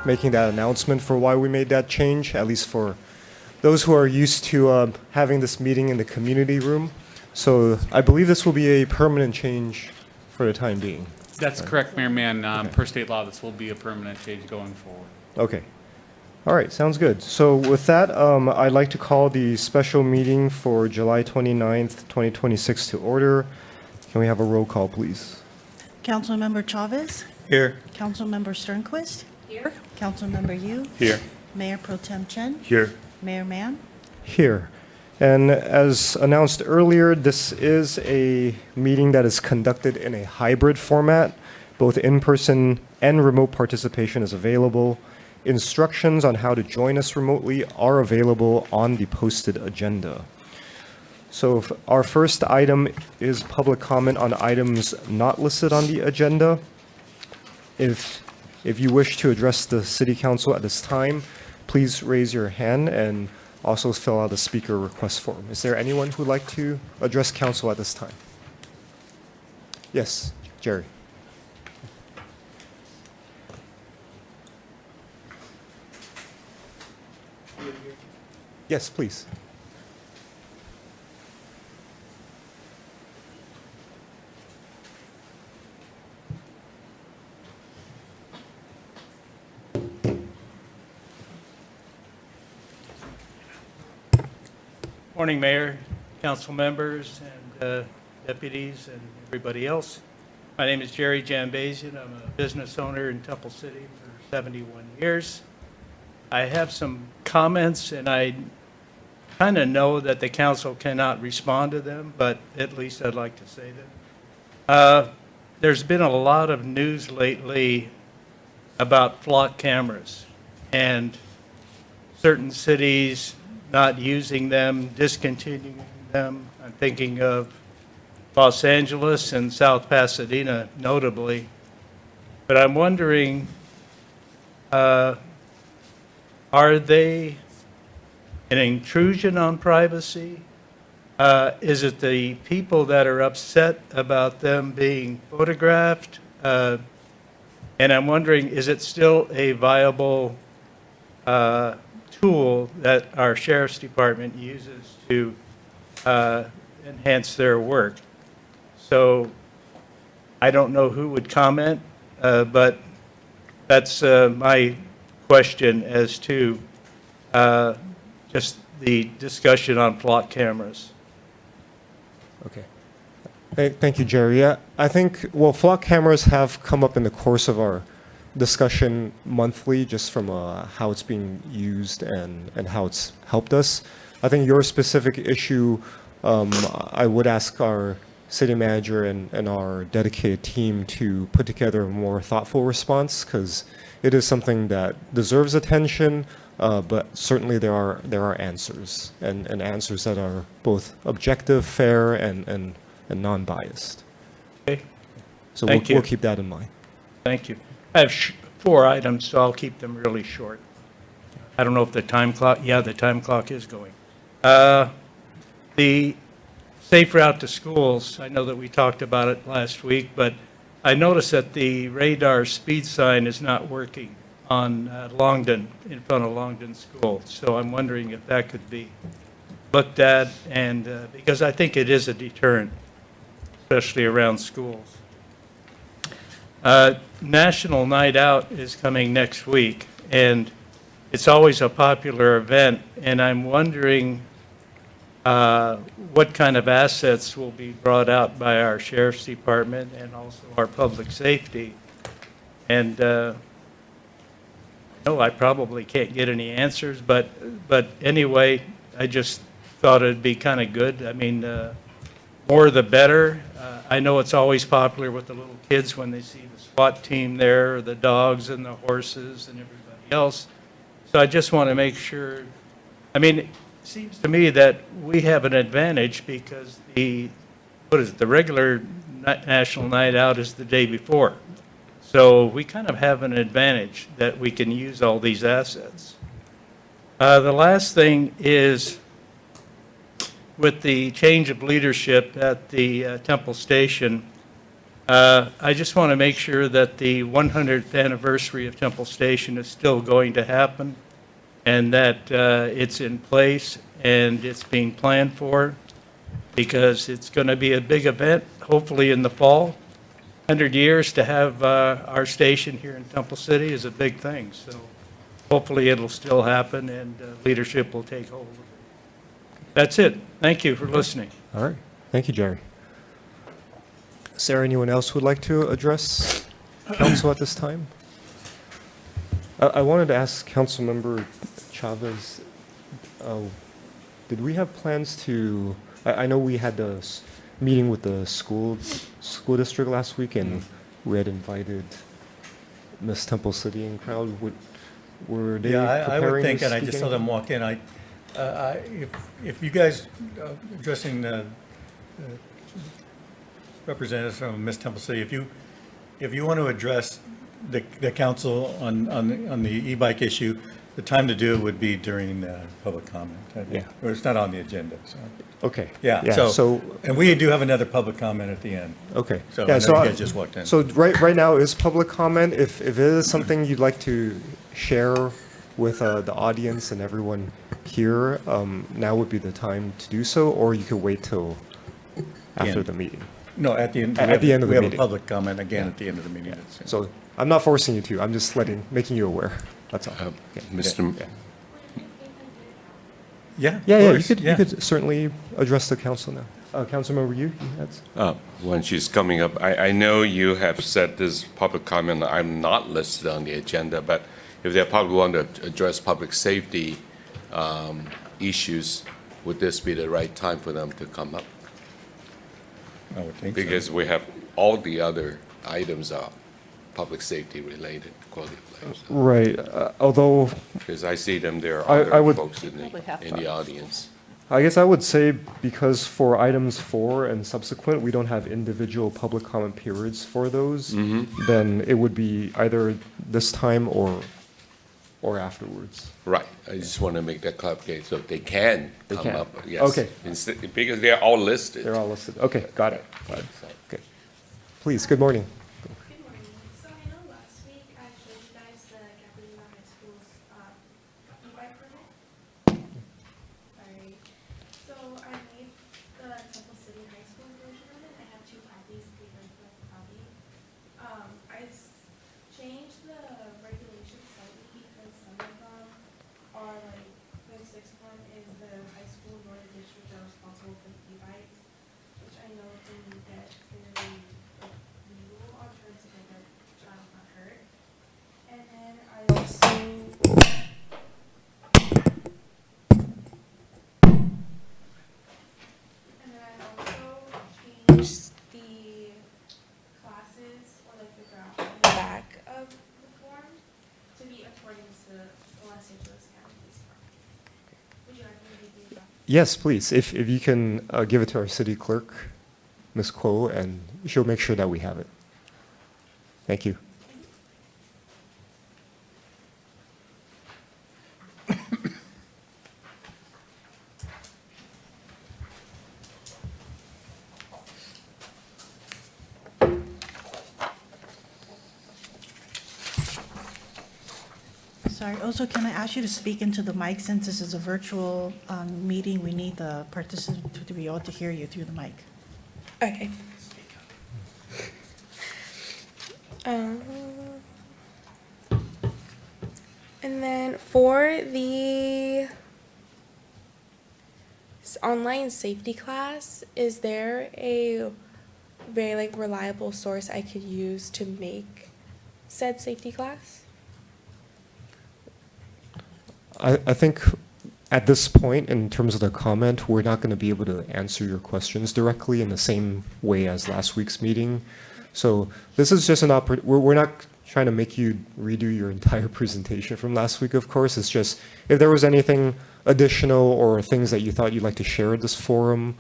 making that announcement for why we made that change, at least for those who are used to having this meeting in the community room. So I believe this will be a permanent change for the time being. That's correct, Mayor Mann. Per state law, this will be a permanent change going forward. Okay. All right, sounds good. So with that, I'd like to call the special meeting for July 29th, 2026 to order. Can we have a roll call, please? Councilmember Chavez? Here. Councilmember Sternquist? Here. Councilmember Yu? Here. Mayor Pro Tem Chen? Here. Mayor Mann? Here. And as announced earlier, this is a meeting that is conducted in a hybrid format. Both in-person and remote participation is available. Instructions on how to join us remotely are available on the posted agenda. So our first item is public comment on items not listed on the agenda. If you wish to address the City Council at this time, please raise your hand and also fill out a speaker request form. Is there anyone who would like to address Council at this time? Yes, Jerry. Yes, please. Morning, Mayor, council members, and deputies, and everybody else. My name is Jerry Jambazian. I'm a business owner in Temple City for 71 years. I have some comments, and I kind of know that the council cannot respond to them, but at least I'd like to say them. There's been a lot of news lately about flock cameras and certain cities not using them, discontinuing them. I'm thinking of Los Angeles and South Pasadena notably. But I'm wondering, are they an intrusion on privacy? Is it the people that are upset about them being photographed? And I'm wondering, is it still a viable tool that our Sheriff's Department uses to enhance their work? So I don't know who would comment, but that's my question as to just the discussion on flock cameras. Okay. Thank you, Jerry. Yeah, I think, well, flock cameras have come up in the course of our discussion monthly, just from how it's being used and how it's helped us. I think your specific issue, I would ask our city manager and our dedicated team to put together a more thoughtful response, because it is something that deserves attention, but certainly there are answers, and answers that are both objective, fair, and non-biased. Okay. So Thank you. we'll keep that in mind. Thank you. I have 4 items, so I'll keep them really short. I don't know if the time clock, yeah, the time clock is going. The safe route to schools, I know that we talked about it last week, but I noticed that the radar speed sign is not working on Longdon, in front of Longdon School. So I'm wondering if that could be looked at, and because I think it is a deterrent, especially around schools. National Night Out is coming next week, and it's always a popular event, and I'm wondering what kind of assets will be brought out by our Sheriff's Department and also our public safety. And no, I probably can't get any answers, but anyway, I just thought it'd be kind of good. I mean, more the better. I know it's always popular with the little kids when they see the SWAT team there, or the dogs and the horses and everybody else. So I just want to make sure, I mean, it seems to me that we have an advantage because the regular National Night Out is the day before. So we kind of have an advantage that we can use all these assets. The last thing is, with the change of leadership at the Temple Station, I just want to make sure that the 100th anniversary of Temple Station is still going to happen, and that it's in place and it's being planned for, because it's going to be a big event, hopefully in the fall. 100 years to have our station here in Temple City is a big thing, so hopefully it'll still happen and leadership will take hold of it. That's it. Thank you for listening. All right. Thank you, Jerry. Is there anyone else who would like to address council at this time? I wanted to ask Councilmember Chavez, did we have plans to, I know we had the meeting with the school district last week, and we had invited Miss Temple City and crowd. Were they Yeah, I would preparing think, to and I speak just saw them walk in, if you guys, addressing the representatives from Miss Temple City, if you want to address the council on the e-bike issue, the time to do it would be during public comment. Yeah. Or it's not on the agenda, so. Okay. Yeah, so, and we do have another public comment at the end. Okay. So I Yeah, know you guys just walked in. So right now is public comment. If it is something you'd like to share with the audience and everyone here, now would be the time to do so, or you could wait till after end. the meeting. No, at the end. At the end of the We have meeting. a public comment again at the end of the meeting. It's- So I'm not forcing you to. I'm just making you aware. That's all. Mr. Yeah. Yeah. Yeah, of yeah. course, You could certainly address the council now. Councilmember, you had. When she's coming up, I know you have said this public comment, I'm not listed on the agenda, but if they probably want to address public safety issues, would this be the right time for them to come up? I would think so. Because we have all the other items are public safety related, quality of life. Right. Although Because I see them, there I are other would- folks in the audience. I guess I would say because for items 4 and subsequent, we don't have individual public comment periods for those, then it would be either this time or afterwards. Right, I just want to make that clarification, so they can They come can. up, yes. Okay. Because they're all listed. They're all listed. Okay, got it. Okay. Please, good morning. Good morning. So I know last week I showed you guys the Gabriela High School's e-bike permit. Alright, so I made the Temple City High School version of it. I have 2 copies, if you'd like the copy. Changed the regulations slightly because some of them are like, the 6th one is the high school nor the district are responsible for the e-bikes, which I know can get very legal alternatives to get a child not hurt. And then I also changed the classes or like the graph on the back of the form to be according to the Los Angeles County Police Department. Would you like me to give you that? Yes, please. If you can give it to our city clerk, Ms. Kuo, and she'll make sure that we have it. Thank you. Sorry, also, can I ask you to speak into the mic since this is a virtual meeting? We need the participants to be able to hear you through the mic. Okay. And then for the online safety class, is there a very like reliable source I could use to make said safety class? I think at this point, in terms of the comment, we're not going to be able to answer your questions directly in the same way as last week's meeting. So this is just an we're not trying to make you redo your entire presentation from last week, of course. It's just if there was anything additional or things that you thought you'd like to share at this forum,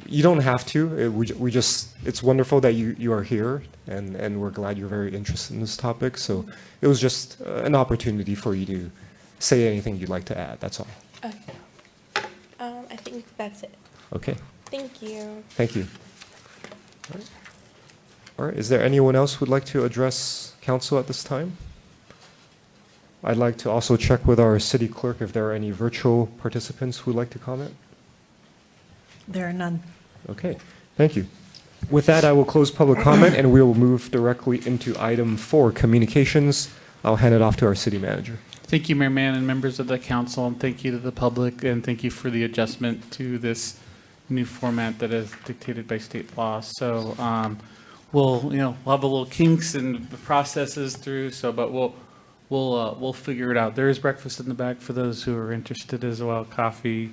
you don't have to. It's wonderful that you are here, and we're glad you're very interested in this topic. So it was just an opportunity for you to say anything you'd like to add. That's all. Okay. I think that's it. Okay. Thank you. Thank you. All right. All right, is there anyone else who'd like to address council at this time? I'd like to also check with our city clerk if there are any virtual participants who'd like to comment. There are none. Okay, thank you. With that, I will close public comment and we will move directly into item 4, communications. I'll hand it off to our city manager. Thank you, Mayor Mann and members of the council, and thank you to the public, and thank you for the adjustment to this new format that is dictated by state law. So we'll have a little kinks and the processes through. So, but we'll figure it out. There is breakfast in the back for those who are interested as well, coffee,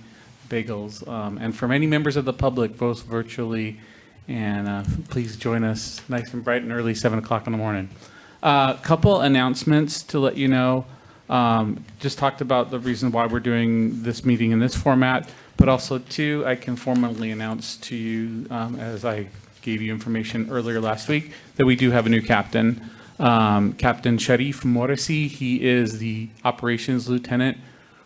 bagels, and for many members of the public, both virtually. And please join us nice and bright and early, 7 o'clock in the morning. Couple announcements to let you know. Just talked about the reason why we're doing this meeting in this format, but also too, I can formally announce to you, as I gave you information earlier last week, that we do have a new captain, Captain Sharif Morrissey. He is the operations lieutenant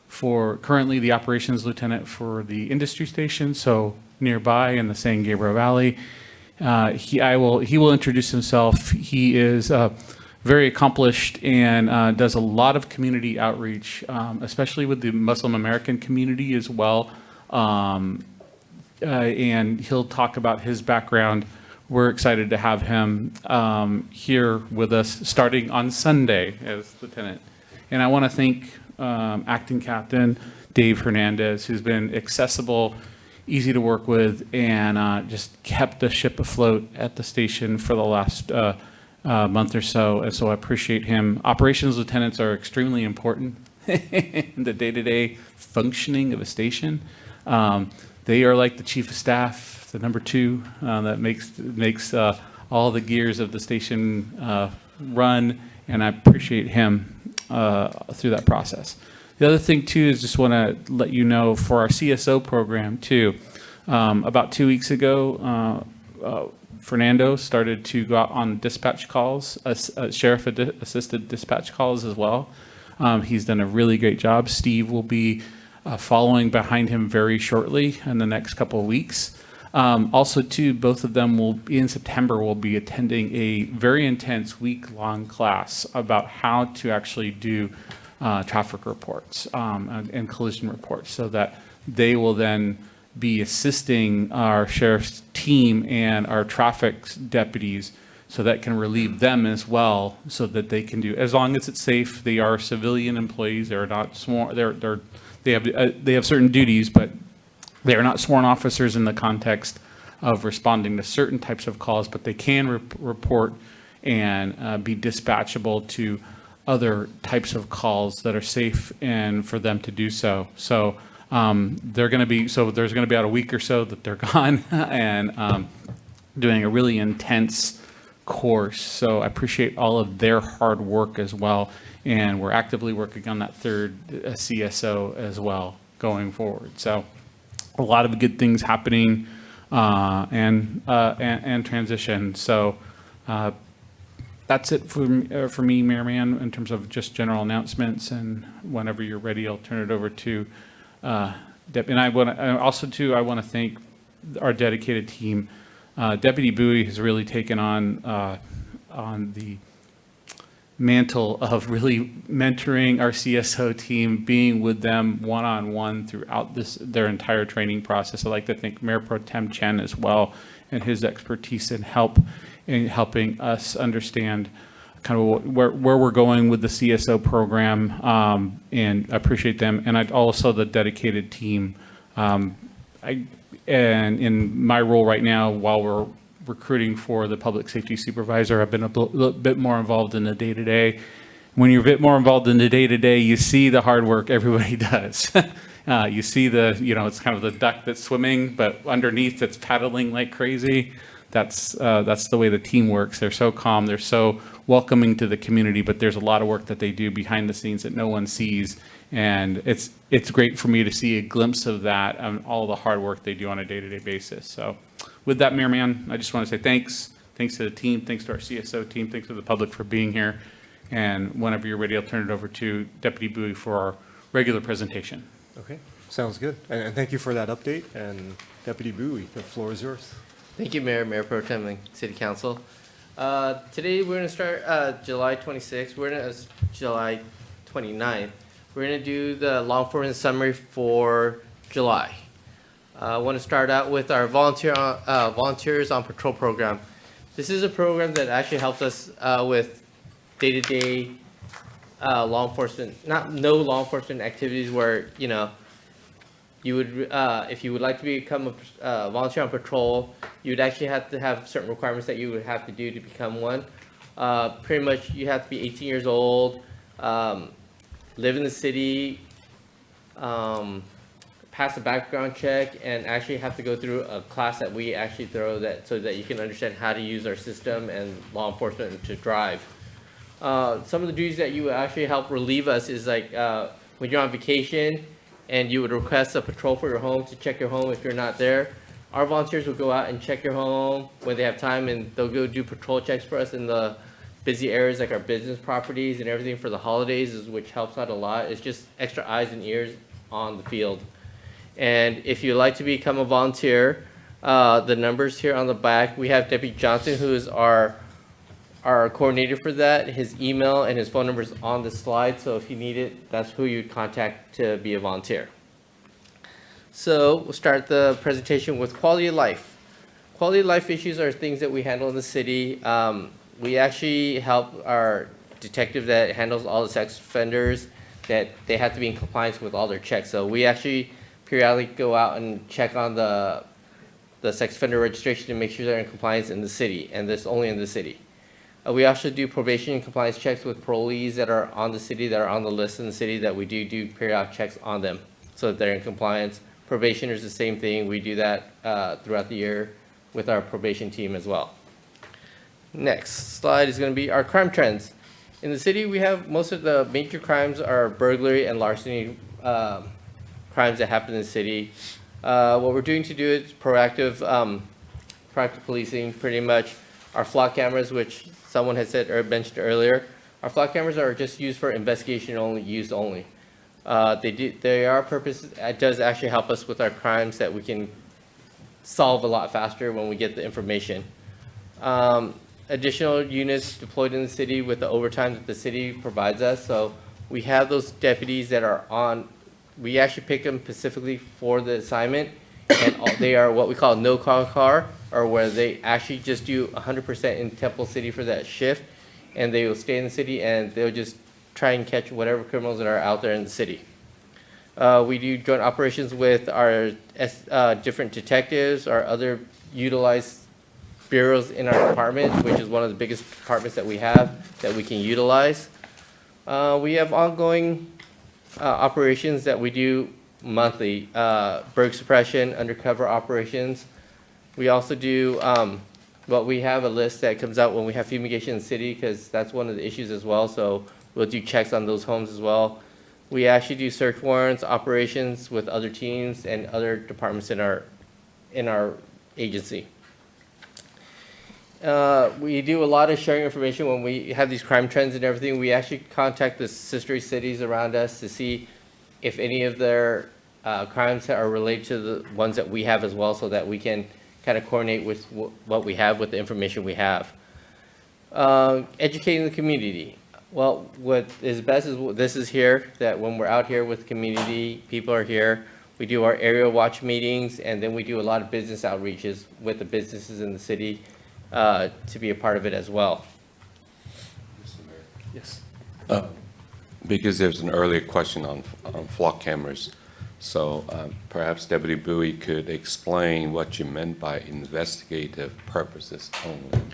currently the operations lieutenant for the industry station, so nearby in the San Gabriel Valley. He will introduce himself. He is very accomplished and does a lot of community outreach, especially with the Muslim American community as well. And he'll talk about his background. We're excited to have him here with us starting on Sunday as lieutenant. And I want to thank Acting Captain Dave Hernandez, who's been accessible, easy to work with, and just kept the ship afloat at the station for the last month or so. And so I appreciate him. Operations lieutenants are extremely important in the day-to-day functioning of a station. They are like the chief of staff, the number 2 that makes all the gears of the station run, and I appreciate him through that process. The other thing too is just want to let you know for our CSO program too, about 2 weeks ago, Fernando started to go out on dispatch calls, sheriff assisted dispatch calls as well. He's done a really great job. Steve will be following behind him very shortly in the next couple of weeks. Also too, both of them in September will be attending a very intense week-long class about how to actually do traffic reports and collision reports, so that they will then be assisting our sheriff's team and our traffic deputies, so that can relieve them as well, so that they can do, as long as it's safe. They are civilian employees. They're not sworn. They have certain duties, but they are not sworn officers in the context of responding to certain types of calls, but they can report and be dispatchable to other types of calls that are safe and for them to do so. So there's going to be about a week or so that they're gone and doing a really intense course. So I appreciate all of their hard work as well. And we're actively working on that third CSO as well going forward. So a lot of good things happening and transition. So that's it for me, Mayor Mann, in terms of just general announcements. And whenever you're ready, I'll turn it over to Deb. And I want to thank our dedicated team. Deputy Bowie has really taken on the mantle of really mentoring our CSO team, being with them one-on-one throughout their entire training process. I'd like to thank Mayor Pro Tem Chen as well, and his expertise in helping us understand kind of where we're going with the CSO program, and I appreciate them. And I'd also the dedicated team. And in my role right now, while we're recruiting for the public safety supervisor, I've been a little bit more involved in the day-to-day. When you're a bit more involved in the day-to-day, you see the hard work everybody does. You see it's kind of the duck that's swimming, but underneath it's paddling like crazy. That's the way the team works. They're so calm, they're so welcoming to the community, but there's a lot of work that they do behind the scenes that no one sees. And it's great for me to see a glimpse of that and all the hard work they do on a day-to-day basis. So with that, Mayor Mann, I just want to say thanks. Thanks to the team. Thanks to our CSO team. Thanks to the public for being here. And whenever you're ready, I'll turn it over to Deputy Bowie for our regular presentation. Okay, sounds good. And thank you for that update. And Deputy Bowie, the floor is yours. Thank you, Mayor Pro Tem and City Council. Today we're gonna start July 26th. We're gonna July 29th. We're gonna do the law enforcement summary for July. I want to start out with our volunteers on patrol program. This is a program that actually helps us with day-to-day law enforcement, no law enforcement activities where, you know, you would, if you would like to become a volunteer on patrol, you would actually have to have certain requirements that you would have to do to become one. Pretty much, you have to be 18 years old, live in the city, pass a background check, and actually have to go through a class that we actually throw that so that you can understand how to use our system and law enforcement to drive. Some of the duties that you actually help relieve us is like when you're on vacation and you would request a patrol for your home to check your home if you're not there. Our volunteers will go out and check your home when they have time, and they'll go do patrol checks for us in the busy areas like our business properties and everything for the holidays, which helps out a lot. It's just extra eyes and ears on the field. And if you'd like to become a volunteer, the numbers here on the back, we have Deputy Johnson, who is our coordinator for that. His email and his phone number is on the slide, so if you need it, that's who you'd contact to be a volunteer. So we'll start the presentation with quality of life. Quality of life issues are things that we handle in the city. We actually help our detective that handles all the sex offenders, that they have to be in compliance with all their checks. So we actually periodically go out and check on the sex offender registration to make sure they're in compliance in the city, and this only in the city. We also do probation and compliance checks with parolees that are on the city, that are on the list in the city, that we do periodic checks on them so that they're in compliance. Probationers, the same thing. We do that throughout the year with our probation team as well. Next slide is going to be our crime trends. In the city, we have most of the major crimes are burglary and larceny crimes that happen in the city. What we're doing to do is proactive policing, pretty much. Our flock cameras, which someone had said or mentioned earlier, our flock cameras are just used for investigation only, used only. They are purposes. It does actually help us with our crimes that we can solve a lot faster when we get the information. Additional units deployed in the city with the overtime that the city provides us. So we have those deputies that are on. We actually pick them specifically for the assignment, and they are what we call no-call car, or where they actually just do 100% in Temple City for that shift, and they will stay in the city and they'll just try and catch whatever criminals that are out there in the city. We do joint operations with our different detectives, our other utilized bureaus in our department, which is one of the biggest departments that we have that we can utilize. We have ongoing operations that we do monthly, burg suppression, undercover operations. We also do, we have a list that comes out when we have fumigation in the city, because that's one of the issues as well, so we'll do checks on those homes as well. We actually do search warrants, operations with other teams and other departments in our agency. We do a lot of sharing information when we have these crime trends and everything. We actually contact the sister cities around us to see if any of their crimes are related to the ones that we have as well, so that we can kind of coordinate with what we have with the information we have. Educating the community. Well, what is best is this is here, that when we're out here with the community, people are here. We do our area watch meetings, and then we do a lot of business outreaches with the businesses in the city to be a part of it as well. Yes. Because there's an earlier question on flock cameras. So perhaps Deputy Bowie could explain what you meant by investigative purposes only.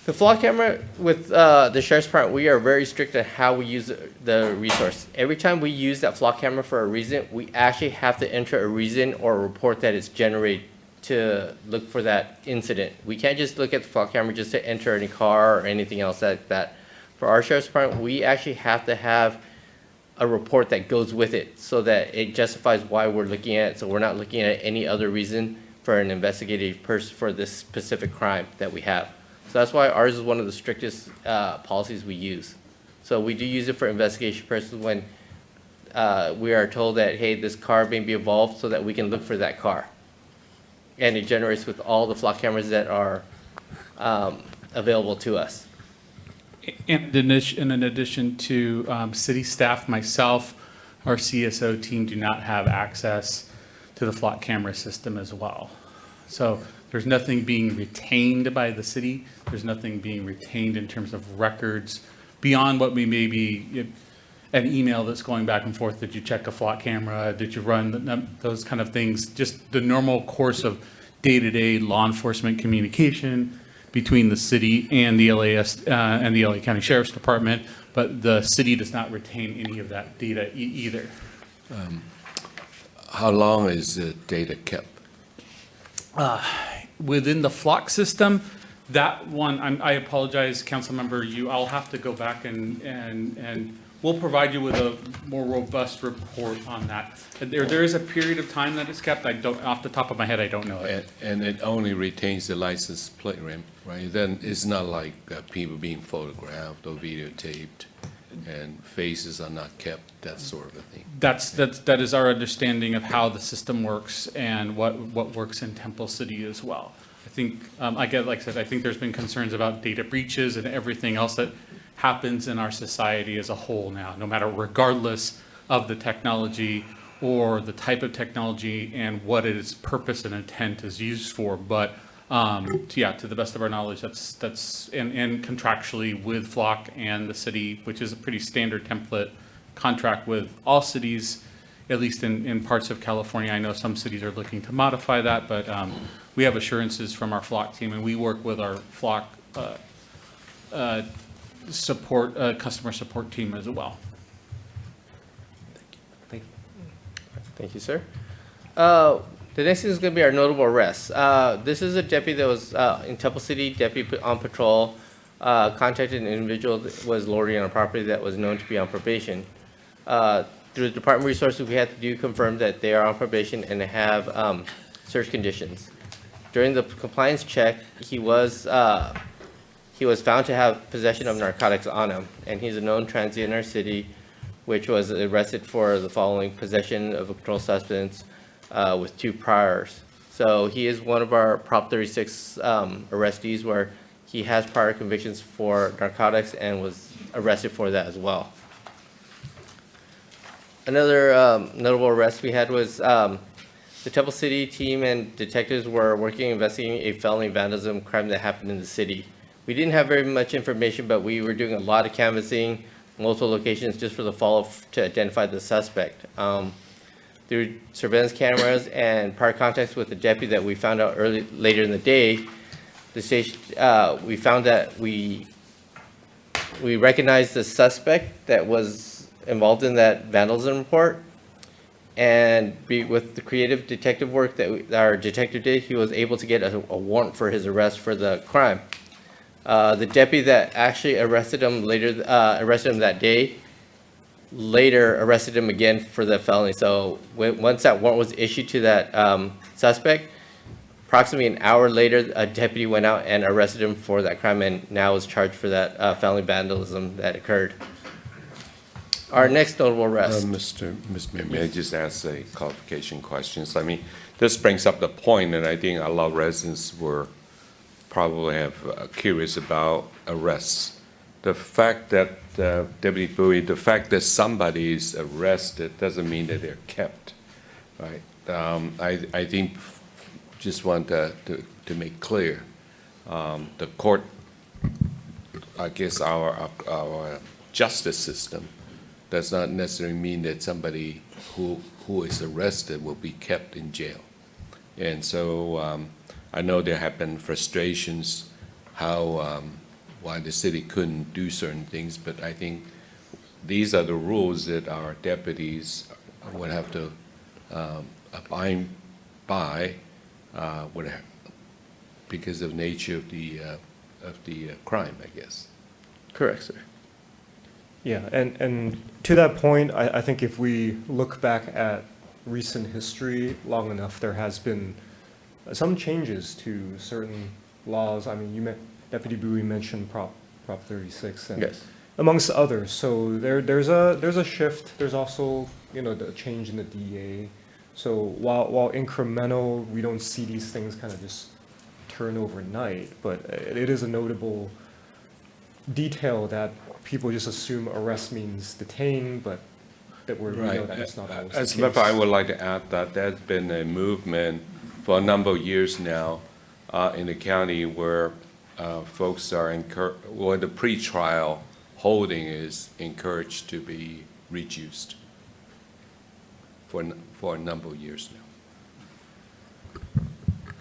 The flock camera with the Sheriff's Department, we are very strict on how we use the resource. Every time we use that flock camera for a reason, we actually have to enter a reason or a report that is generated to look for that incident. We can't just look at the flock camera just to enter any car or anything else like that. For our Sheriff's Department, we actually have to have a report that goes with it so that it justifies why we're looking at it, so we're not looking at any other reason for an investigative person for this specific crime that we have. So that's why ours is one of the strictest policies we use. So we do use it for investigation purposes when we are told that, hey, this car may be involved, so that we can look for that car. And it generates with all the flock cameras that are available to us. In addition to city staff, myself, our CSO team do not have access to the flock camera system as well. So there's nothing being retained by the city. There's nothing being retained in terms of records beyond what we may be, an email that's going back and forth. Did you check a flock camera? Did you run those kind of things? Just the normal course of day-to-day law enforcement communication between the city and the LAS and the LA County Sheriff's Department, but the city does not retain any of that data either. How long is the data kept? Within the flock system, that one, I apologize, council member, I'll have to go back and we'll provide you with a more robust report on that. There is a period of time that it's kept. I don't, off the top of my head, I don't know it. And it only retains the license plate, right? Then it's not like people being photographed or videotaped and faces are not kept, that sort of a thing. That is our understanding of how the system works and what works in Temple City as well. I think, like I said, I think there's been concerns about data breaches and everything else that happens in our society as a whole now, no matter, regardless of the technology or the type of technology and what its purpose and intent is used for. But yeah, to the best of our knowledge, that's and contractually with Flock and the city, which is a pretty standard template contract with all cities, at least in parts of California. I know some cities are looking to modify that, but we have assurances from our Flock team, and we work with our Flock customer support team as well. Thank you, sir. The next thing is going to be our notable arrests. This is a deputy that was in Temple City, deputy on patrol, contacted an individual that was loitering on a property that was known to be on probation. Through the department resources, we had to confirm that they are on probation and have search conditions. During the compliance check, he was found to have possession of narcotics on him, and he's a known transient in our city, which was arrested for the following: possession of a controlled substance with 2 priors. So he is one of our Prop 36 arrestees, where he has prior convictions for narcotics and was arrested for that as well. Another notable arrest we had was the Temple City team and detectives were working investigating a felony vandalism crime that happened in the city. We didn't have very much information, but we were doing a lot of canvassing, multiple locations, just for the follow-up to identify the suspect. Through surveillance cameras and prior contacts with the deputy that we found out later in the day, the station, we found that we recognized the suspect that was involved in that vandalism report. And with the creative detective work that our detective did, he was able to get a warrant for his arrest for the crime. The deputy that actually arrested him that day, later arrested him again for the felony. So once that warrant was issued to that suspect, approximately an hour later, a deputy went out and arrested him for that crime and now is charged for that felony vandalism that occurred. Our next notable arrest. Mr. Mayor, may I just ask a clarification questions? I mean, this brings up the point, and I think a lot of residents were probably curious about arrests. The fact that, Deputy Bowie, the fact that somebody is arrested doesn't mean that they're kept, right? I think, just want to make clear, the court, I guess our justice system does not necessarily mean that somebody who is arrested will be kept in jail. And so I know there have been frustrations why the city couldn't do certain things, but I think these are the rules that our deputies would have to abide by because of the nature of the crime, I guess. Correct, sir. Yeah, and to that point, I think if we look back at recent history long enough, there has been some changes to certain laws. I mean, Deputy Bowie mentioned Prop 36, and Yes. amongst others. So there's a shift. There's also the change in the DA. So while incremental, we don't see these things kind of just turn overnight, but it is a notable detail that people just assume arrest means detain, but that we know that it's not always the As a matter of case. fact, I would like to add that there's been a movement for a number of years now in the county where folks are where the pretrial holding is encouraged to be reduced for a number of years now.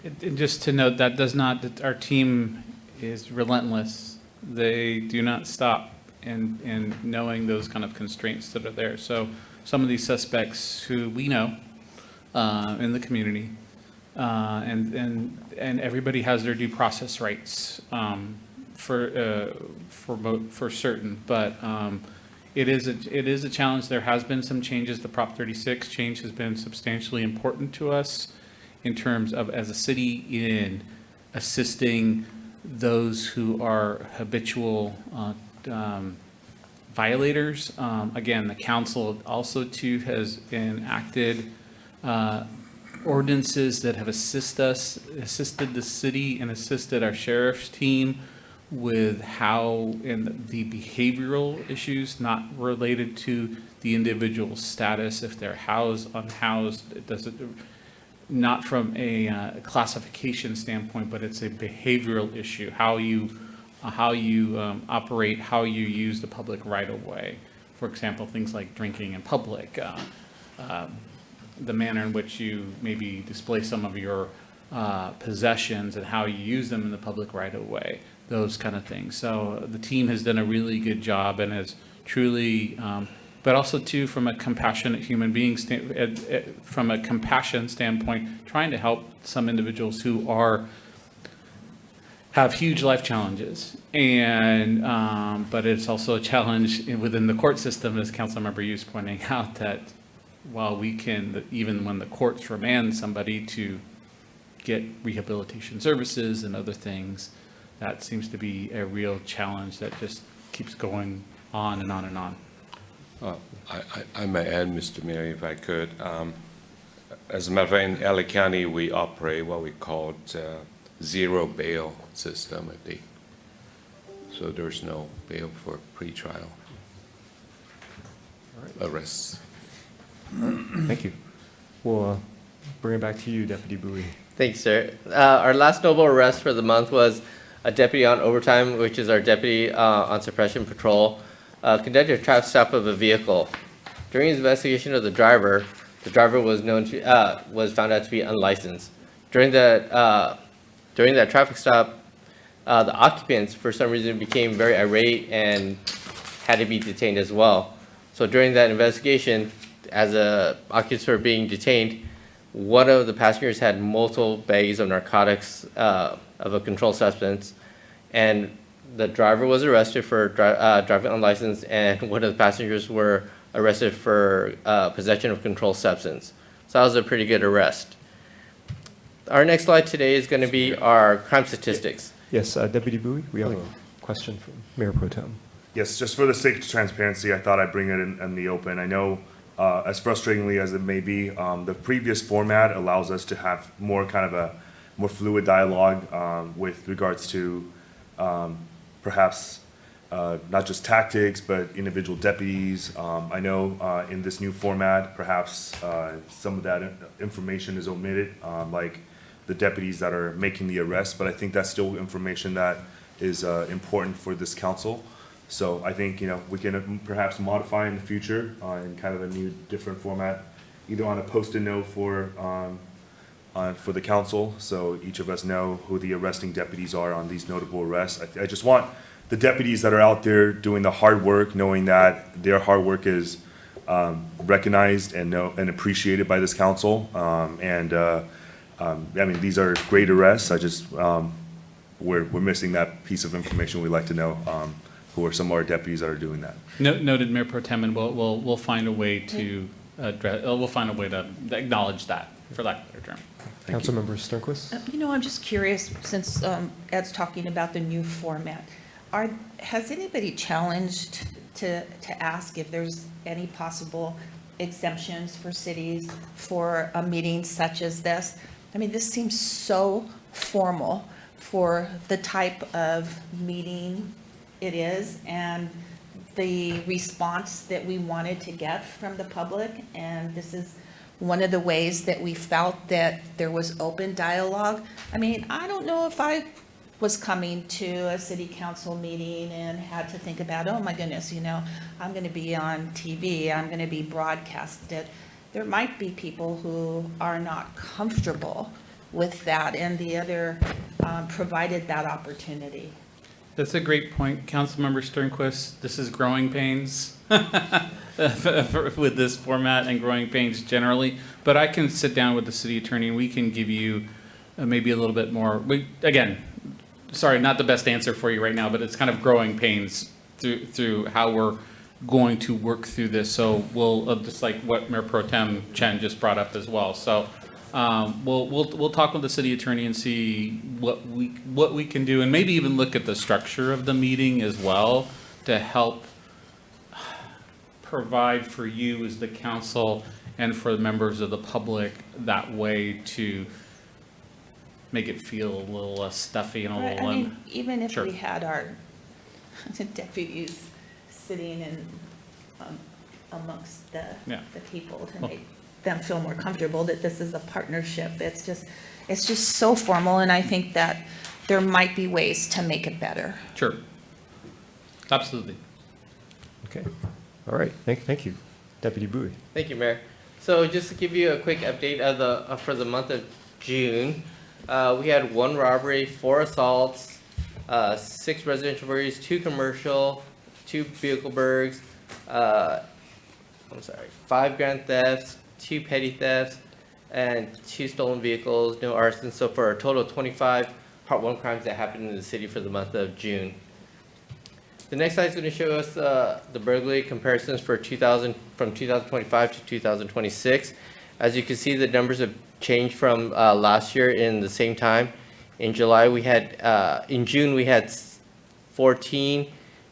And just to note, that does not, that our team is relentless. They do not stop in knowing those kind of constraints that are there. So some of these suspects who we know in the community, and everybody has their due process rights for certain, but it is a challenge. There has been some changes. The Prop 36 change has been substantially important to us in terms of, as a city, in assisting those who are habitual violators. Again, the council also too has enacted ordinances that have assisted the city and assisted our sheriff's team with how, in the behavioral issues, not related to the individual status, if they're housed, unhoused, it doesn't, not from a classification standpoint, but it's a behavioral issue, how you operate, how you use the public right of way. For example, things like drinking in public, the manner in which you maybe display some of your possessions and how you use them in the public right of way, those kind of things. So the team has done a really good job and has truly, but also too from a compassionate human being, from a compassion standpoint, trying to help some individuals who have huge life challenges. And, but it's also a challenge within the court system, as Councilmember Hughes pointing out, that while we can, even when the courts remand somebody to get rehabilitation services and other things, that seems to be a real challenge that just keeps going on and on and on. I may add, Mr. Mayor, if I could. As a matter of fact, in LA County, we operate what we call zero bail system. So there's no bail for pretrial arrests. Thank you. We'll bring it back to you, Deputy Bowie. Thanks, sir. Our last notable arrest for the month was a deputy on overtime, which is our deputy on suppression patrol, conducted a traffic stop of a vehicle. During his investigation of the driver was found out to be unlicensed. During that traffic stop, the occupants, for some reason, became very irate and had to be detained as well. So during that investigation, as occupants were being detained, one of the passengers had multiple bags of narcotics of a controlled substance, and the driver was arrested for driving unlicensed, and one of the passengers were arrested for possession of controlled substance. So that was a pretty good arrest. Our next slide today is going to be our crime statistics. Yes, Deputy Bowie, we have a question from Mayor Pro Tem. Yes, just for the sake of transparency, I thought I'd bring it in the open. I know, as frustratingly as it may be, the previous format allows us to have more fluid dialogue with regards to perhaps not just tactics, but individual deputies. I know in this new format, perhaps some of that information is omitted, like the deputies that are making the arrest, but I think that's still information that is important for this council. So I think, we can perhaps modify in the future in kind of a new, different format, either on a post-it note for the council, so each of us know who the arresting deputies are on these notable arrests. I just want the deputies that are out there doing the hard work, knowing that their hard work is recognized and appreciated by this council. These are great arrests. We're missing that piece of information. We'd like to know who are some of our deputies that are doing that. Noted, Mayor Pro Tem, and we'll find a way to address. We'll find a way to acknowledge that, for lack of a better term. Councilmember Sternquist? I'm just curious, since Ed's talking about the new format, has anybody challenged to ask if there's any possible exemptions for cities for a meeting such as this? This seems so formal for the type of meeting it is and the response that we wanted to get from the public. And this is one of the ways that we felt that there was open dialogue. I mean, I don't know if I was coming to a city council meeting and had to think about, oh my goodness, I'm going to be on TV, I'm going to be broadcasted. There might be people who are not comfortable with that, and the other provided that opportunity. That's a great point, Councilmember Sternquist. This is growing pains with this format and growing pains generally. But I can sit down with the city attorney and we can give you maybe a little bit more. Again, sorry, not the best answer for you right now, but it's kind of growing pains through how we're going to work through this. So we'll just like what Mayor Pro Tem Chen just brought up as well. So we'll talk with the city attorney and see what we can do, and maybe even look at the structure of the meeting as well to help provide for you as the council and for members of the public that way to make it feel a little less stuffy and a Right, little. I mean, even if Sure. we had our deputies sitting in amongst the people to make them feel more comfortable that this is a partnership. It's just so formal, and I think that there might be ways to make it better. Sure. Absolutely. Okay. All right. Thank you, Deputy Bowie. Thank you, Mayor. So just to give you a quick update of for the month of June, we had 1 robbery, 4 assaults, 6 residential burglaries, 2 commercial, 2 vehicle burgs, 5 grand thefts, 2 petty thefts, and 2 stolen vehicles, no arson. So for a total of 25 Part 1 crimes that happened in the city for the month of June. The next slide is going to show us the burglary comparisons for from 2025 to 2026. As you can see, the numbers have changed from last year in the same time. In July, in June, we had 14,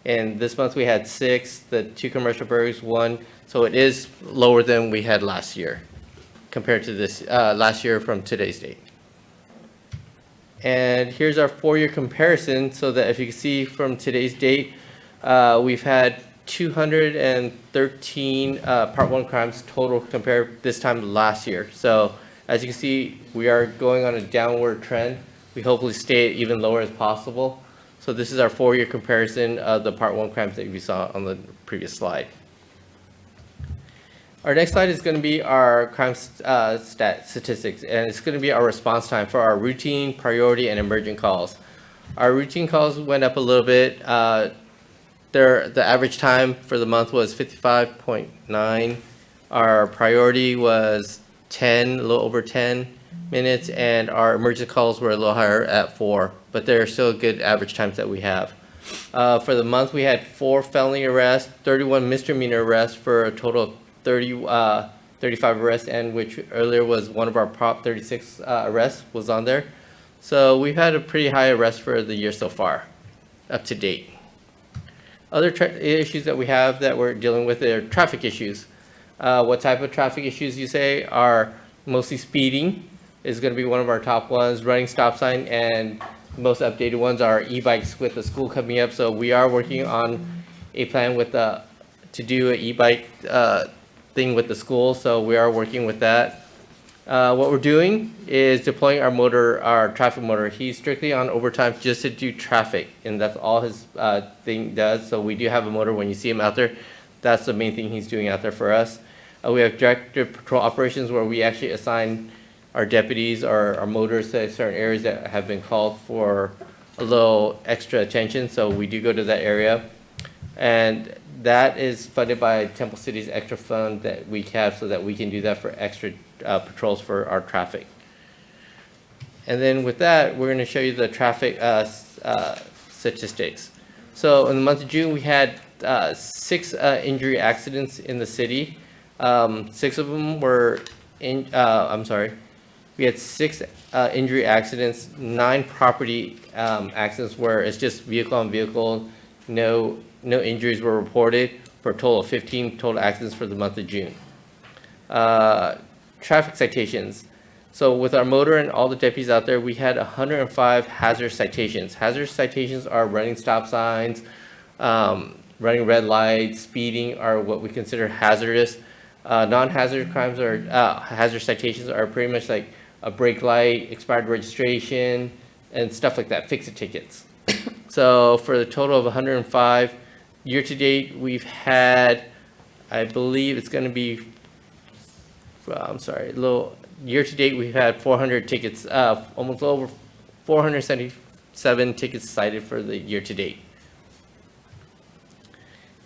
and this month we had 6, the 2 commercial burglaries, 1. So it is lower than we had last year compared to this last year from today's date. And here's our 4-year comparison, so that if you can see from today's date, we've had 213 Part 1 crimes total compared this time last year. So as you can see, we are going on a downward trend. We hopefully stay even lower as possible. So this is our 4-year comparison of the Part 1 crimes that we saw on the previous slide. Our next slide is going to be our crime statistics, and it's going to be our response time for our routine, priority, and emergent calls. Our routine calls went up a little bit. The average time for the month was 55.9. Our priority was 10, a little over 10 minutes, and our emergent calls were a little higher at 4, but they're still good average times that we have. For the month, we had 4 felony arrests, 31 misdemeanor arrests for a total of 35 arrests, and which earlier was one of our Prop 36 arrests was on there. So we've had a pretty high arrest for the year so far, up to date. Other issues that we have that we're dealing with are traffic issues. What type of traffic issues you say are mostly speeding is going to be one of our top ones, running stop sign, and most updated ones are e-bikes with the school coming up. So we are working on a plan with to do an e-bike thing with the school. So we are working with that. What we're doing is deploying our traffic motor. He's strictly on overtime just to do traffic, and that's all his thing does. So we do have a motor when you see him out there. That's the main thing he's doing out there for us. We have directed patrol operations where we actually assign our deputies or our motors to certain areas that have been called for a little extra attention. So we do go to that area, and that is funded by Temple City's extra fund that we have so that we can do that for extra patrols for our traffic. And then with that, we're going to show you the traffic statistics. So in the month of June, we had 6 injury accidents in the city. 6 of them were we had 6 injury accidents, 9 property accidents where it's just vehicle on vehicle, no injuries were reported, for a total of 15 total accidents for the month of June. Traffic citations. So with our motor and all the deputies out there, we had 105 hazard citations. Hazard citations are running stop signs, running red lights, speeding are what we consider hazardous. Non-hazard crimes or hazard citations are pretty much like a brake light, expired registration, and stuff like that, fix-it tickets. So for the total of 105, year-to-date, we've had, I believe it's going to be, year-to-date, we've had 400 tickets, almost over 477 tickets cited for the year-to-date.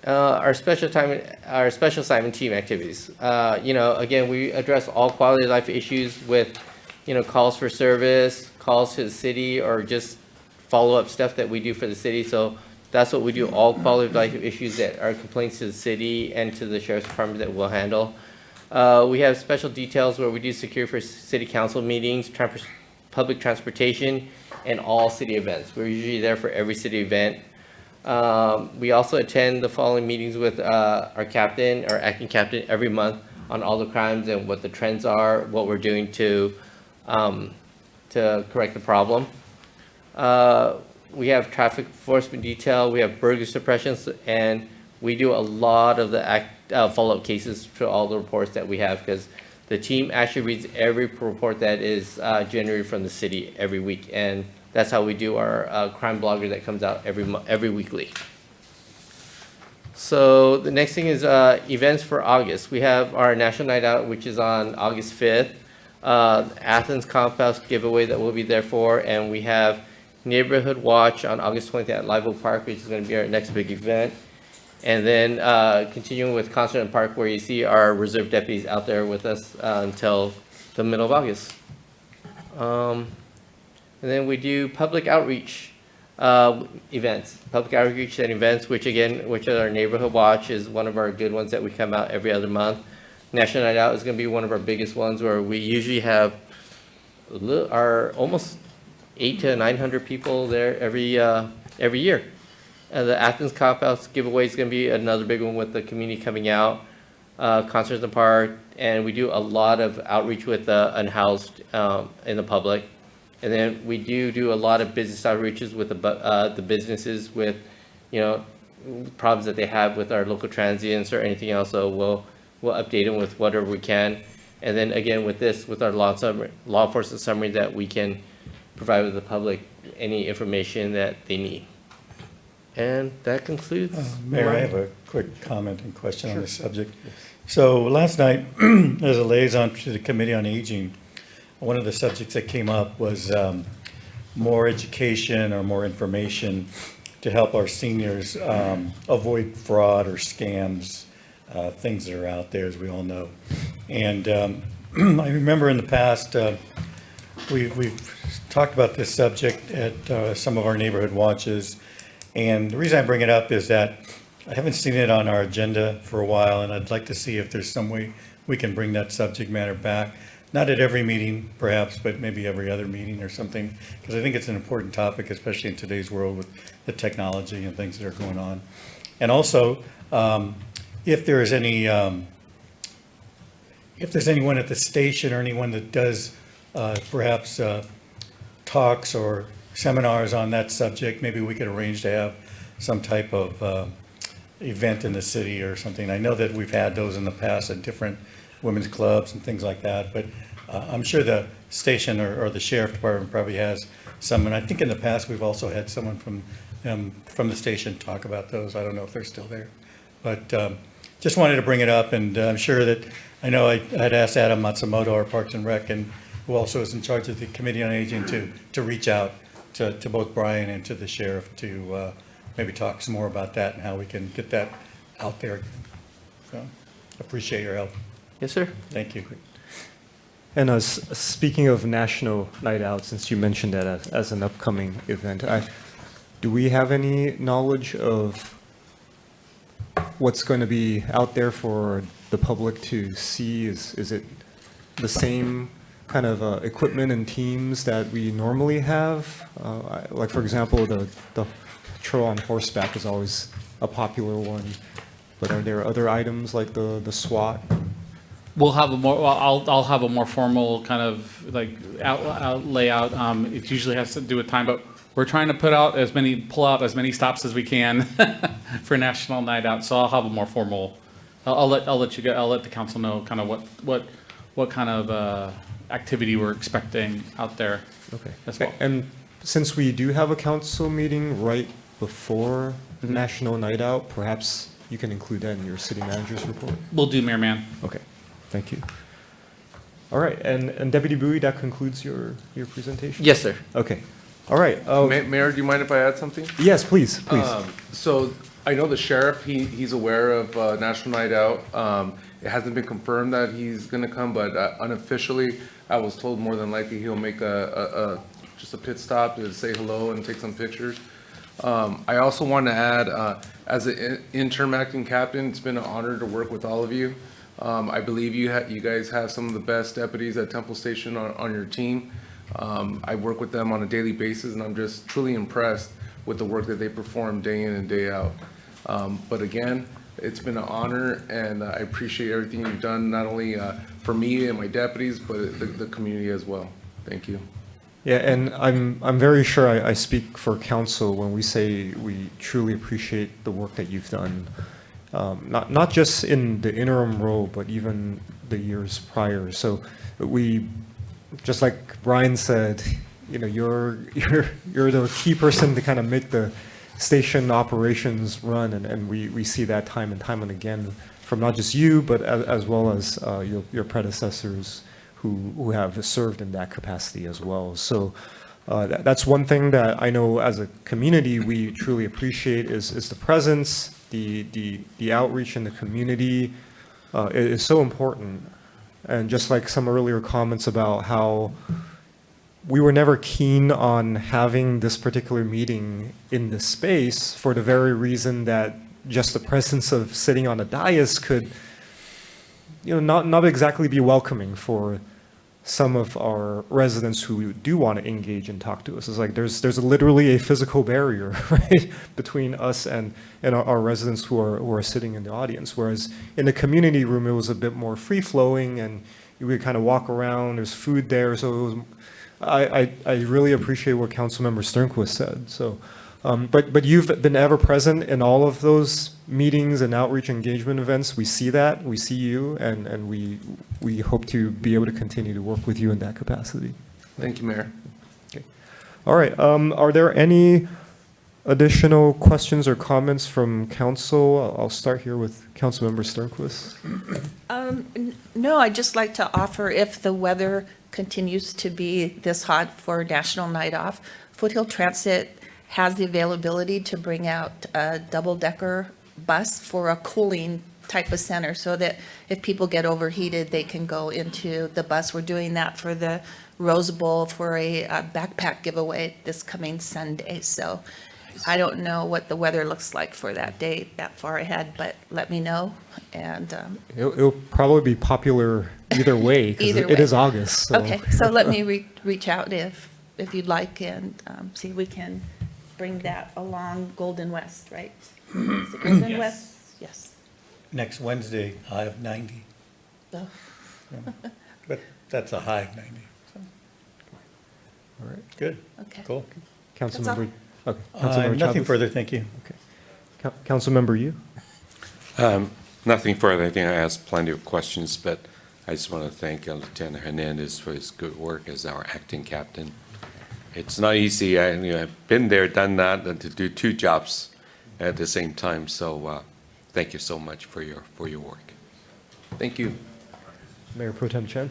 Our special assignment team activities. Again, we address all quality of life issues with, calls for service, calls to the city, or just follow-up stuff that we do for the city. So that's what we do, all quality of life issues that are complaints to the city and to the sheriff's department that we'll handle. We have special details where we do secure for city council meetings, public transportation, and all city events. We're usually there for every city event. We also attend the following meetings with our captain, our acting captain, every month on all the crimes and what the trends are, what we're doing to correct the problem. We have traffic enforcement detail, we have burglary suppressions, and we do a lot of the follow-up cases to all the reports that we have, because the team actually reads every report that is generated from the city every week, and that's how we do our crime blogger that comes out every weekly. So the next thing is events for August. We have our National Night Out, which is on August 5th. Athens Compost giveaway that we'll be there for, and we have Neighborhood Watch on August 20th at Live Oak Park, which is going to be our next big event. And then continuing with Concert in Park, where you see our reserve deputies out there with us until the middle of August. And then we do public outreach events, which are our Neighborhood Watch is one of our good ones that we come out every other month. National Night Out is going to be one of our biggest ones, where we usually have our almost 800 to 900 people there every year. The Athens Cop-Outs giveaway is going to be another big one with the community coming out, concerts in the park, and we do a lot of outreach with the unhoused in the public. And then we do a lot of business outreaches with the businesses with, problems that they have with our local transients or anything else. So we'll update them with whatever we can. And then again, with our law enforcement summary, that we can provide with the public any information that they need. And that concludes. Mayor, I have a quick comment and question on this subject. So last night, as a liaison to the Committee on Aging, one of the subjects that came up was more education or more information to help our seniors avoid fraud or scams, things that are out there, as we all know. And I remember in the past, we've talked about this subject at some of our neighborhood watches. And the reason I bring it up is that I haven't seen it on our agenda for a while, and I'd like to see if there's some way we can bring that subject matter back. Not at every meeting, perhaps, but maybe every other meeting or something, because I think it's an important topic, especially in today's world with the technology and things that are going on. And also, if there is any, if there's anyone at the station or anyone that does perhaps talks or seminars on that subject, maybe we could arrange to have some type of event in the city or something. I know that we've had those in the past at different women's clubs and things like that, but I'm sure the station or the sheriff department probably has some, and I think in the past we've also had someone from the station talk about those. I don't know if they're still there, but just wanted to bring it up, and I'm sure that, I know I had asked Adam Matsumoto, our Parks and Rec, and who also is in charge of the Committee on Aging, to reach out to both Brian and to the sheriff to maybe talk some more about that and how we can get that out there. So appreciate your help. Yes, sir. Thank you. And speaking of National Night Out, since you mentioned that as an upcoming event, do we have any knowledge of what's going to be out there for the public to see? Is it the same kind of equipment and teams that we normally have? Like, for example, the trail on horseback is always a popular one, but are there other items like the SWAT We'll have a more, well, I'll have a more formal kind of like out layout. It usually has to do with time, but we're trying to pull out as many stops as we can for National Night Out. So I'll have a more formal, I'll let you go, I'll let the council know kind of what kind of activity we're expecting out there Okay. as well. And since we do have a council meeting right before Mm-hmm. National Night Out, perhaps you can include that in your city manager's report? We'll do, Mayor Man. Okay, thank you. All right, and Deputy Bowie, that concludes your presentation? Yes, sir. Okay, all right. Mayor, do you mind if I add something? Yes, please, please. So I know the sheriff, he's aware of National Night Out. It hasn't been confirmed that he's gonna come, but unofficially, I was told more than likely he'll make just a pit stop to say hello and take some pictures. I also want to add, as an interim acting captain, it's been an honor to work with all of you. I believe you guys have some of the best deputies at Temple Station on your team. I work with them on a daily basis, and I'm just truly impressed with the work that they perform day in and day out. But again, it's been an honor, and I appreciate everything you've done, not only for me and my deputies, but the community as well. Thank you. Yeah, and I'm very sure I speak for council when we say we truly appreciate the work that you've done, not just in the interim role, but even the years prior. So we, just like Brian said, you know, you're the key person to kind of make the station operations run, and we see that time and time and again from not just you, but as well as your predecessors who have served in that capacity as well. So that's one thing that I know as a community we truly appreciate is the presence, the outreach in the community is so important. And just like some earlier comments about how we were never keen on having this particular meeting in this space for the very reason that just the presence of sitting on a dais could, you know, not exactly be welcoming for some of our residents who do want to engage and talk to us. It's like there's literally a physical barrier, right, between us and our residents who are sitting in the audience. Whereas in the community room, it was a bit more free flowing, and you would kind of walk around. There's food there, so it was, I really appreciate what Councilmember Sternquist said. So, but you've been ever present in all of those meetings and outreach engagement events. We see that, we see you, and we hope to be able to continue to work with you in that capacity. Thank you, Mayor. Okay. All right. Are there any additional questions or comments from council? I'll start here with Councilmember Sternquist. No, I'd just like to offer, if the weather continues to be this hot for National Night Off, Foothill Transit has the availability to bring out a double-decker bus for a cooling type of center, so that if people get overheated, they can go into the bus. We're doing that for the Rose Bowl for a backpack giveaway this coming Sunday. So I don't know what the weather looks like for that day that far ahead, but let me know. And It'll probably be popular either way, because Either it way. is August. So. okay, so let me reach out if you'd like, and see if we can bring that along Golden West, right? Is it Golden West? Yes. Next Wednesday, high of 90. Oh. But that's a high of 90. So, All right. good, Okay. cool. Councilmember. Okay. Councilmember Nothing Chavez? further, thank you. Councilmember, you? Nothing further. I think I asked plenty of questions, but I just want to thank Lieutenant Hernandez for his good work as our acting captain. It's not easy. I've been there, done that, and to do two jobs at the same time. So thank you so much for your work. Thank you. Mayor Pro Tem Chen?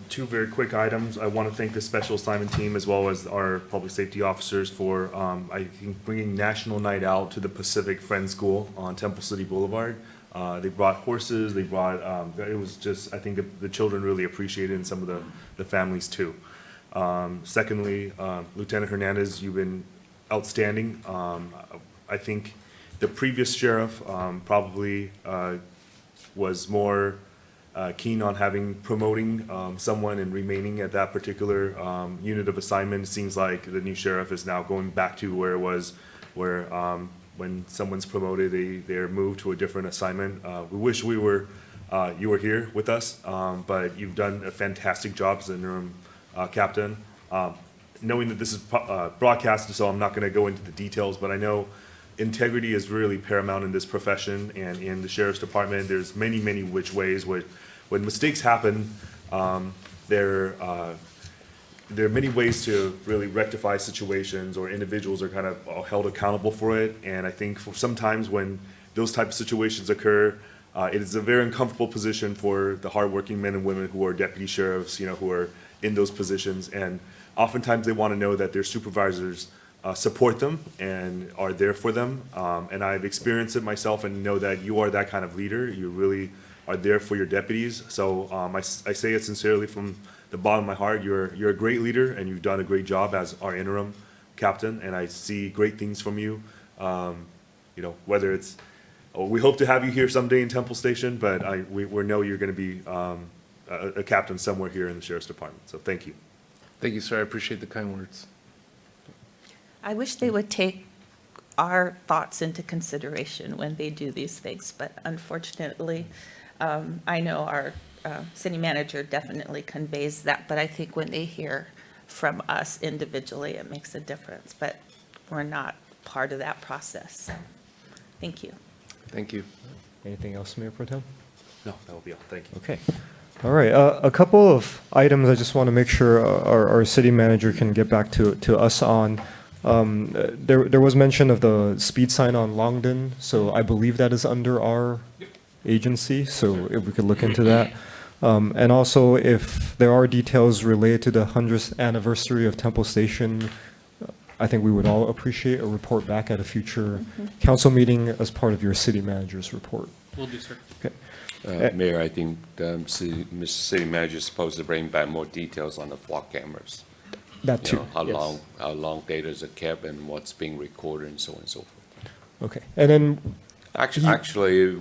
Two very quick items. I want to thank the special assignment team as well as our public safety officers for, I think, bringing National Night Out to the Pacific Friends School on Temple City Boulevard. They brought horses, they brought, it was just, I think the children really appreciated it, and some of the families too. Secondly, Lieutenant Hernandez, you've been outstanding. I think the previous sheriff probably was more keen on promoting someone and remaining at that particular unit of assignment. It seems like the new sheriff is now going back to where it was, where when someone's promoted, they're moved to a different assignment. We wish we were you were here with us, but you've done a fantastic job as an interim captain. Knowing that this is broadcasted, so I'm not going to go into the details, but I know integrity is really paramount in this profession and in the sheriff's department. There's many, many which ways where when mistakes happen, there are many ways to really rectify situations, or individuals are kind of held accountable for it. And I think for sometimes when those type of situations occur, it is a very uncomfortable position for the hardworking men and women who are deputy sheriffs, who are in those positions. And oftentimes they want to know that their supervisors support them and are there for them. And I've experienced it myself and know that you are that kind of leader. You really are there for your deputies. So I say it sincerely from the bottom of my heart. You're a great leader, and you've done a great job as our interim captain, and I see great things from you. Whether it's, we hope to have you here someday in Temple Station, but we know you're going to be a captain somewhere here in the Sheriff's Department. So thank you. Thank you, sir. I appreciate the kind words. I wish they would take our thoughts into consideration when they do these things, but unfortunately, I know our city manager definitely conveys that, but I think when they hear from us individually, it makes a difference, but we're not part of that process. Thank you. Thank you. Anything else, Mayor Pro Tem? No, that will be all. Thank you. Okay. All right. A couple of items I just want to make sure our city manager can get back to us on. There was mention of the speed sign on Longden, so I believe that is under our agency, so if we could look into that. And also, if there are details related to the 100th anniversary of Temple Station, I think we would all appreciate a report back at a future council meeting as part of your city manager's report. Will do, sir. Okay. Mayor, I think Mr. City Manager is supposed to bring back more details on the flock cameras. That too. How yes. long data is kept and what's being recorded and so on and so forth. Okay. And then, Actually,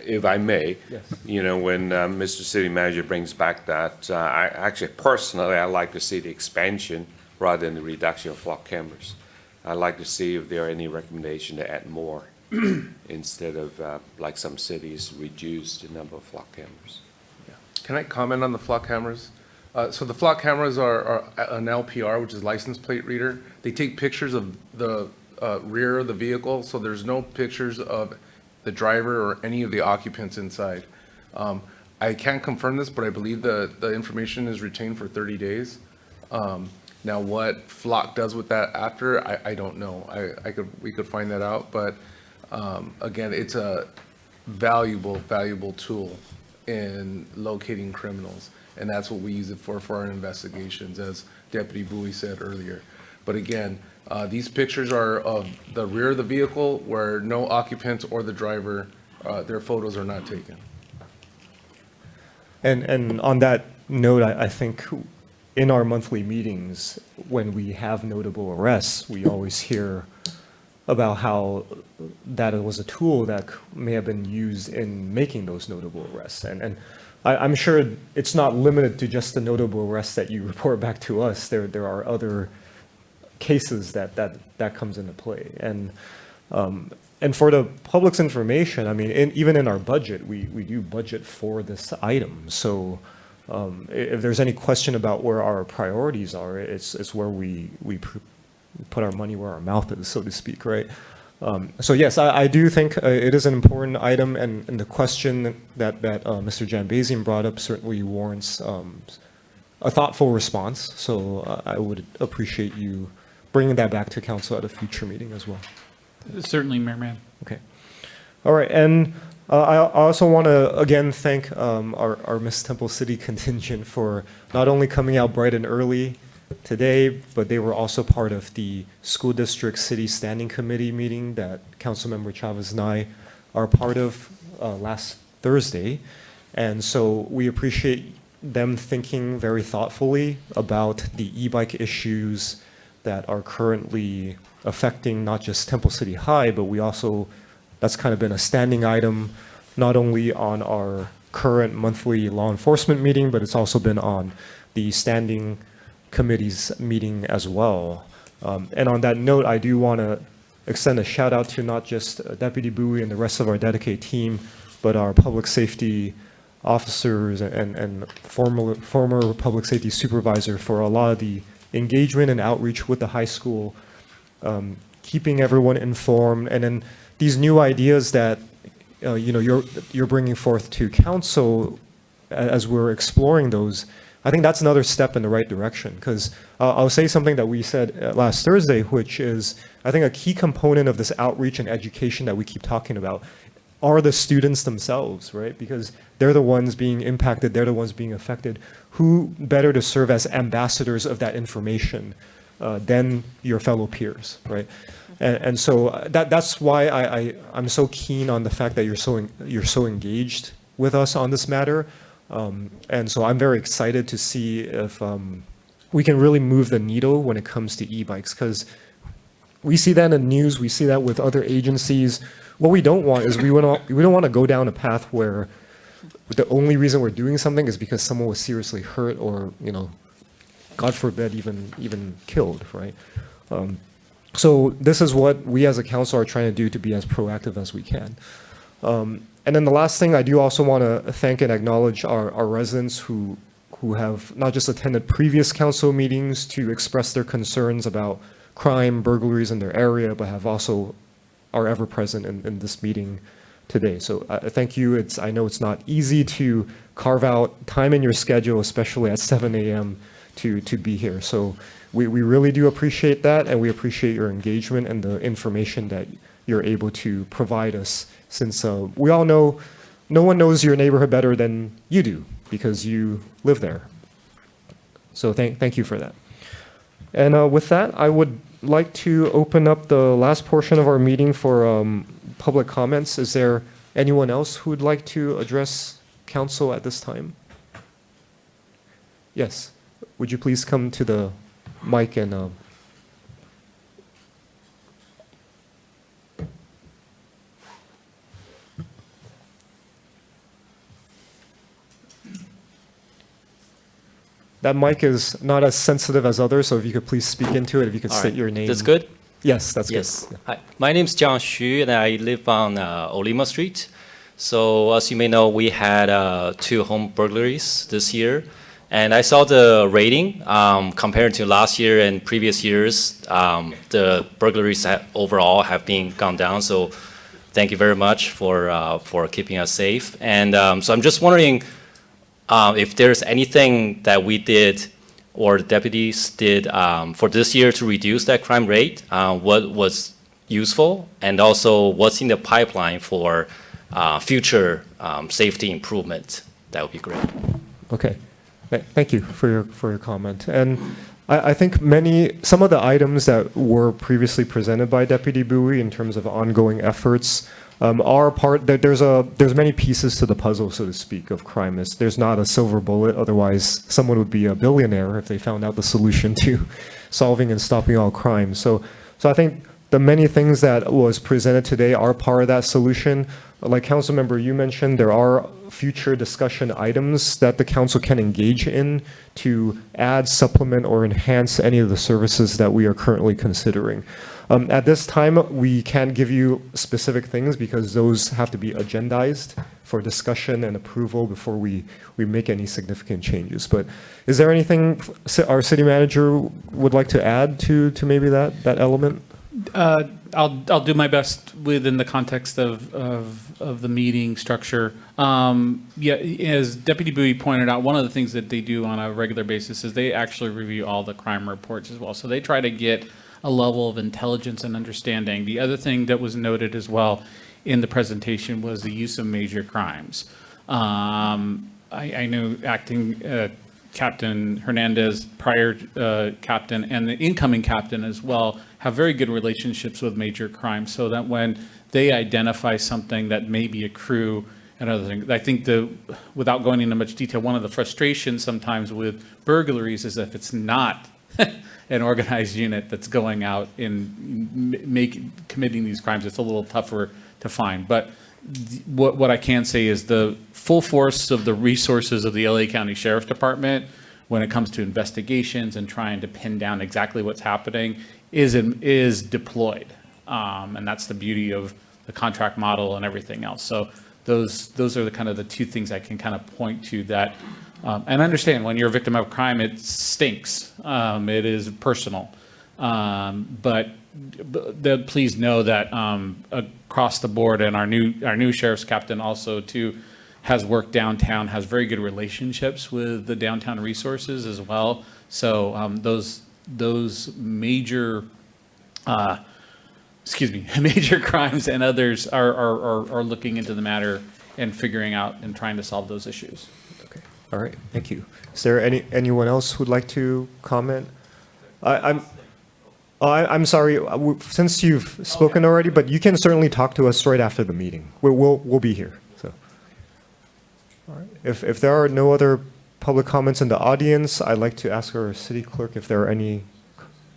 if I may, Yes. When Mr. City Manager brings back that, personally, I like to see the expansion rather than the reduction of flock cameras. I'd like to see if there are any recommendation to add more instead of, like some cities, reduce the number of flock cameras. Can I comment on the flock cameras? So the flock cameras are an LPR, which is license plate reader. They take pictures of the rear of the vehicle, so there's no pictures of the driver or any of the occupants inside. I can't confirm this, but I believe the information is retained for 30 days. Now, what flock does with that after, I don't know. We could find that out, but again, it's a valuable tool in locating criminals. And that's what we use it for our investigations, as Deputy Bowie said earlier. But again, these pictures are of the rear of the vehicle where no occupants or the driver, their photos are not taken. and on that note, I think in our monthly meetings, when we have notable arrests, we always hear about how that was a tool that may have been used in making those notable arrests. And I'm sure it's not limited to just the notable arrests that you report back to us. There are other cases that comes into play. And for the public's information, I mean, even in our budget, we do budget for this item. So if there's any question about where our priorities are, it's where we put our money where our mouth is, so to speak, right? So yes, I do think it is an important item, and the question that Mr. Jambazian brought up certainly warrants a thoughtful response. So I would appreciate you bringing that back to council at a future meeting as well. Certainly, Mayor Mann. Okay. All right, and I also want to again thank our Miss Temple City contingent for not only coming out bright and early today, but they were also part of the school district city standing committee meeting that Councilmember Chavez and I are part of last Thursday. And so we appreciate them thinking very thoughtfully about the e-bike issues that are currently affecting not just Temple City High, but we also, that's kind of been a standing item, not only on our current monthly law enforcement meeting, but it's also been on the standing committee's meeting as well. And on that note, I do want to extend a shout out to not just Deputy Bowie and the rest of our dedicated team, but our public safety officers and former public safety supervisor for a lot of the engagement and outreach with the high school, keeping everyone informed, and then these new ideas that you're bringing forth to council as we're exploring those. I think that's another step in the right direction, because I'll say something that we said last Thursday, which is, I think a key component of this outreach and education that we keep talking about are the students themselves, right? Because they're the ones being impacted, they're the ones being affected. Who better to serve as ambassadors of that information than your fellow peers, right? And so that's why I'm so keen on the fact that you're so engaged with us on this matter. And so I'm very excited to see if we can really move the needle when it comes to e-bikes, because we see that in the news, we see that with other agencies. What we don't want is we don't want to go down a path where the only reason we're doing something is because someone was seriously hurt or, God forbid, even killed, right? So this is what we as a council are trying to do to be as proactive as we can. And then the last thing, I do also want to thank and acknowledge our residents who have not just attended previous council meetings to express their concerns about crime, burglaries in their area, but have also are ever present in this meeting today. So thank you. I know it's not easy to carve out time in your schedule, especially at 7 a.m. to be here. So we really do appreciate that, and we appreciate your engagement and the information that you're able to provide us, since we all know no one knows your neighborhood better than you do because you live there. So thank you for that. And with that, I would like to open up the last portion of our meeting for public comments. Is there anyone else who would like to address council at this time? Yes. Would you please come to the mic and that mic is not as sensitive as others, so if you could please speak into it, if you could state your name. That's good? Yes, that's Yes. good. Hi, my name is Jiang Xu, and I live on Olima Street. So as you may know, we had 2 home burglaries this year. And I saw the rating compared to last year and previous years. The burglaries overall have been gone down. So thank you very much for keeping us safe. And so I'm just wondering if there's anything that we did or the deputies did for this year to reduce that crime rate, what was useful, and also what's in the pipeline for future safety improvement. That would be great. Okay. Thank you for your comment. And I think some of the items that were previously presented by Deputy Bowie in terms of ongoing efforts are part that there's many pieces to the puzzle, so to speak, of crime. There's not a silver bullet, otherwise someone would be a billionaire if they found out the solution to solving and stopping all crime. So I think the many things that was presented today are part of that solution. Like Councilmember, you mentioned, there are future discussion items that the council can engage in to add, supplement, or enhance any of the services that we are currently considering. At this time, we can't give you specific things because those have to be agendized for discussion and approval before we make any significant changes. But is there anything our city manager would like to add to maybe that element? I'll do my best within the context of the meeting structure. Yeah, as Deputy Bowie pointed out, one of the things that they do on a regular basis is they actually review all the crime reports as well. So they try to get a level of intelligence and understanding. The other thing that was noted as well in the presentation was the use of major crimes. I know acting Captain Hernandez, prior captain, and the incoming captain as well have very good relationships with major crimes, so that when they identify something that may be a crew and other things, I think without going into much detail, one of the frustrations sometimes with burglaries is if it's not an organized unit that's going out and committing these crimes, it's a little tougher to find. But what I can say is the full force of the resources of the LA County Sheriff's Department when it comes to investigations and trying to pin down exactly what's happening is deployed. And that's the beauty of the contract model and everything else. So those are the kind of the two things I can kind of point to that, and understand when you're a victim of crime, it stinks. It is personal. But please know that across the board, and our new sheriff's captain also too has worked downtown, has very good relationships with the downtown resources as well. So those major major crimes and others are looking into the matter and figuring out and trying to solve those issues. Okay. All right. Thank you. Is there anyone else who'd like to comment? I'm sorry, since you've spoken already, but you can certainly talk to us right after the meeting. We'll be here. So, all right. If there are no other public comments in the audience, I'd like to ask our city clerk if there are any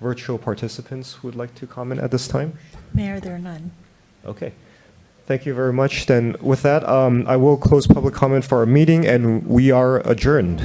virtual participants who would like to comment at this time. Mayor, there are none. Okay. Thank you very much. Then with that, I will close public comment for our meeting, and we are adjourned.